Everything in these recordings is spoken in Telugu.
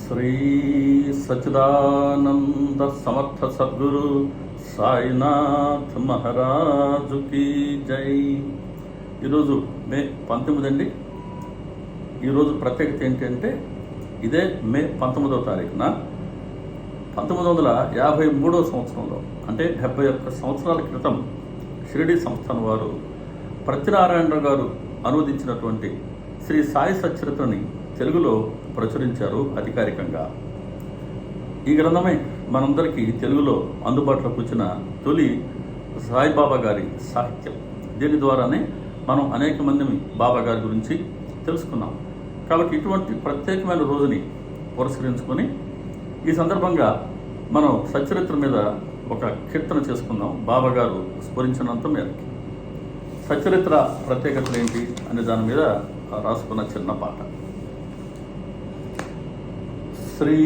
శ్రీ సచిదానంద సమర్థ సద్గురు సాయినాథ్ మహారాజుకి జై. ఈరోజు మే 19 అండి. ఈరోజు ప్రత్యేకత ఏంటంటే ఇదే మే 19వ తారీఖున 1953 సంవత్సరంలో అంటే 71 సంవత్సరాల క్రితం షిరిడి సంస్థానం వారు ప్రత్యనారాయణరావు గారు అనువదించినటువంటి శ్రీ సాయి సచ్చరిత్రని తెలుగులో ప్రచురించారు అధికారికంగా. ఈ గ్రంథమే మనందరికీ తెలుగులో అందుబాటులోకి వచ్చిన తొలి సాయిబాబా గారి సాహిత్యం. దీని ద్వారానే మనం అనేక మంది బాబా గారి గురించి తెలుసుకున్నాం. కాబట్టి ఇటువంటి ప్రత్యేకమైన రోజుని పురస్కరించుకొని ఈ సందర్భంగా మనం సచ్చరిత్ర మీద ఒక కీర్తన చేసుకుందాం. బాబా గారు స్ఫురించినంత మేరకి సచ్చరిత్ర ప్రత్యేకతలు ఏంటి అనే దాని మీద రాసుకున్న చిన్న పాట. శ్రీ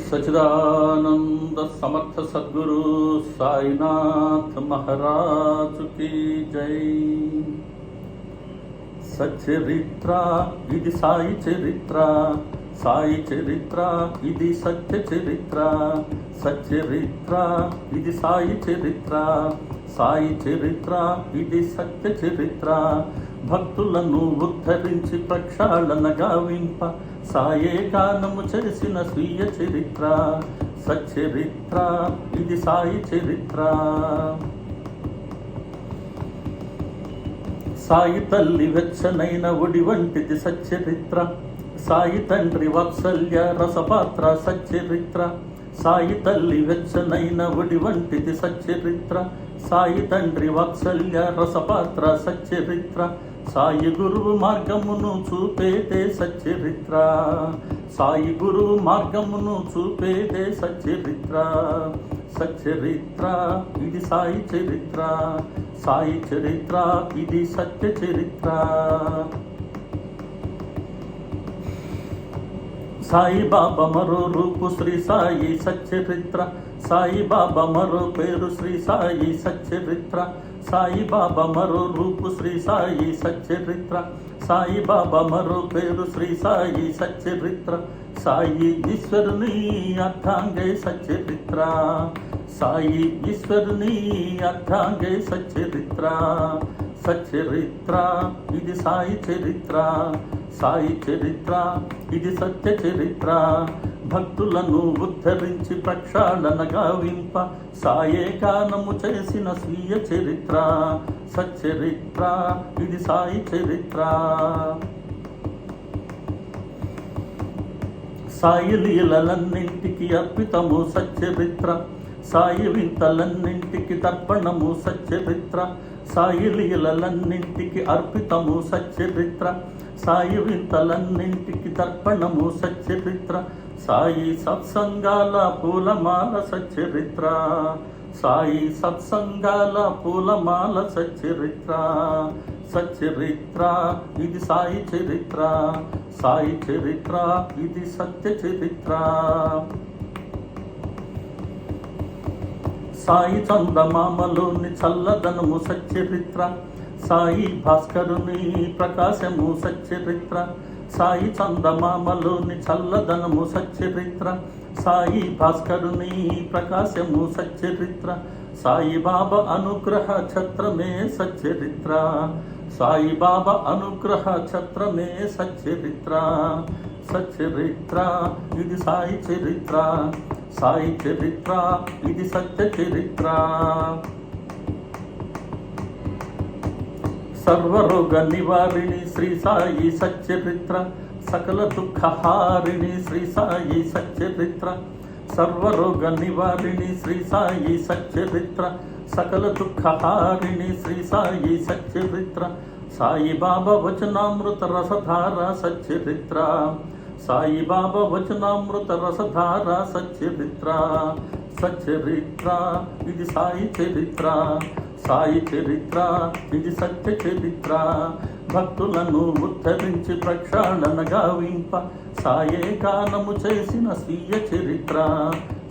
సచిదానంద సమర్థ సద్గురు సాయినాథ్ మహారాజుకి జై. సచరిత్ర ఇది సాయి చరిత్ర, సాయి చరిత్ర ఇది సత్య చరిత్ర, సచరిత్ర ఇది సాయి చరిత్ర, సాయి చరిత్ర ఇది సత్య చరిత్ర. భక్తులను ఉద్ధరించి ప్రక్షాళన గావింప సాయే గానము చేసిన స్వీయ చరిత్ర, సచరిత్ర ఇది సాయి చరిత్ర. సాయి తల్లి వెచ్చనైన ఒడి వంటిది సచ్చరిత్ర, సాయి తండ్రి వాత్సల్య రసపాత్ర సచ్చరిత్ర. సాయి తల్లి వెచ్చనైన ఒడి వంటిది సచ్చరిత్ర, సాయి తండ్రి వాత్సల్య రసపాత్ర సచ్చరిత్ర. సాయి గురువు మార్గమును చూపేదే సచ్చరిత్ర, సాయి గురువు మార్గమును చూపేదే సచ్చరిత్ర, సచ్చరిత్ర ఇది సాయి చరిత్ర, సాయి చరిత్ర ఇది సత్య చరిత్ర. సాయి బాబా మరో రూపు శ్రీ సాయి సచ్చరిత్ర, సాయి బాబా మరో పేరు శ్రీ సాయి సచ్చరిత్ర. సాయి బాబా మరో రూపు శ్రీ సాయి సచ్చరిత్ర, సాయి బాబా మరో పేరు శ్రీ సాయి సచ్చరిత్ర. సాయి ఈశ్వరుని అర్థాంగే సచ్చరిత్ర, సాయి ఈశ్వరుని అర్థాంగే సచ్చరిత్ర, సచ్చరిత్ర ఇది సాయి చరిత్ర, సాయి చరిత్ర ఇది సత్య చరిత్ర. భక్తులను ఉద్ధరించి ప్రక్షాళన గావింప సాయే గానము చేసిన స్వీయ చరిత్ర, సచ్చరిత్ర ఇది సాయి చరిత్ర. సాయి లీలలన్నింటికి అర్పితము సచ్చరిత్ర, సాయి వింతలన్నింటికి తర్పణము సచ్చరిత్ర. సాయి లీలలన్నింటికి అర్పితము సచ్చరిత్ర, సాయి వింతలన్నింటికి తర్పణము సచ్చరిత్ర. సాయి సత్సంగాల పూలమాల సచ్చరిత్ర, సాయి సత్సంగాల పూలమాల సచ్చరిత్ర, సచ్చరిత్ర ఇది సాయి చరిత్ర, సాయి చరిత్ర ఇది సత్య చరిత్ర. సాయి చందమామలోని చల్లదనము సచ్చరిత్ర, సాయి భాస్కరుని ప్రకాశము సచ్చరిత్ర. సాయి చందమామలోని చల్లదనము సచ్చరిత్ర, సాయి భాస్కరుని ప్రకాశము సచ్చరిత్ర. సాయి బాబా అనుగ్రహ ఛత్రమే సచ్చరిత్ర, సాయి బాబా అనుగ్రహ ఛత్రమే సచ్చరిత్ర, సచ్చరిత్ర ఇది సాయి చరిత్ర, సాయి చరిత్ర ఇది సత్య చరిత్ర. సర్వరోగ నివారిణి శ్రీ సాయి సచ్చరిత్ర, సకల దుఃఖహారిణి శ్రీ సాయి సచ్చరిత్ర. సర్వరోగ నివారిణి శ్రీ సాయి సచ్చరిత్ర, సకల దుఃఖహారిణి శ్రీ సాయి సచ్చరిత్ర. సాయి బాబా వచనామృత రసధార సచ్చరిత్ర, సాయి బాబా వచనామృత రసధార సచ్చరిత్ర, సచ్చరిత్ర ఇది సాయి చరిత్ర, సాయి చరిత్ర ఇది సత్య చరిత్ర. భక్తులను ఉద్ధరించి ప్రక్షాళన గావింప సాయే గానము చేసిన స్వీయ చరిత్ర,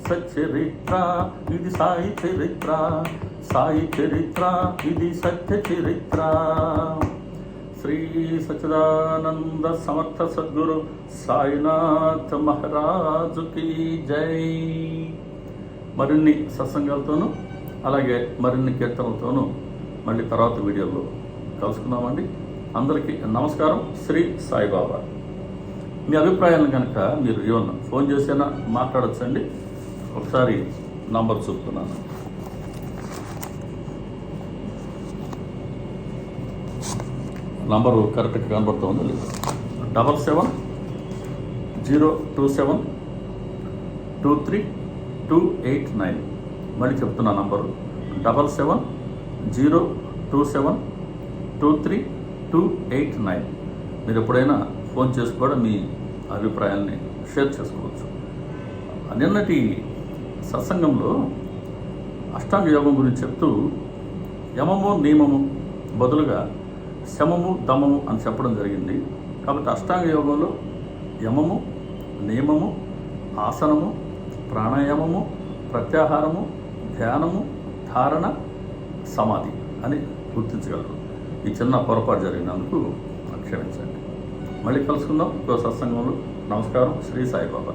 సచ్చరిత్ర ఇది సాయి చరిత్ర, సాయి చరిత్ర ఇది సత్య చరిత్ర. శ్రీ సచ్చిదానంద సమర్థ సద్గురు సాయినాథ్ మహారాజుకి జై. మరిన్ని సత్సంగాలతోనూ అలాగే మరిన్ని కీర్తనలతోనూ మళ్ళీ తర్వాత వీడియోలో కలుసుకుందామండి. అందరికీ నమస్కారం. శ్రీ సాయిబాబా. మీ అభిప్రాయాలను కనుక మీరు ఏమన్నా ఫోన్ చేసైనా మాట్లాడచ్చండి. ఒకసారి నంబర్ చూపుతున్నాను. నంబరు కరెక్ట్గా కనబడుతుంది లేదు. 7707232289. మళ్ళీ చెప్తున్నా నంబరు 7707232289. మీరు ఎప్పుడైనా ఫోన్ చేసి కూడా మీ అభిప్రాయాల్ని షేర్ చేసుకోవచ్చు. నిన్నటి సత్సంగంలో అష్టాంగ యోగం గురించి చెప్తూ యమము నియమము బదులుగా శమము దమము అని చెప్పడం జరిగింది. కాబట్టి అష్టాంగ యోగంలో యమము, నియమము, ఆసనము, ప్రాణాయామము, ప్రత్యాహారము, ధ్యానము, ధారణ, సమాధి అని గుర్తించగలరు. ఈ చిన్న పొరపాటు జరిగినందుకు క్షమించండి. మళ్ళీ కలుసుకుందాం ఇంకో సత్సంగంలో. నమస్కారం. శ్రీ సాయిబాబా.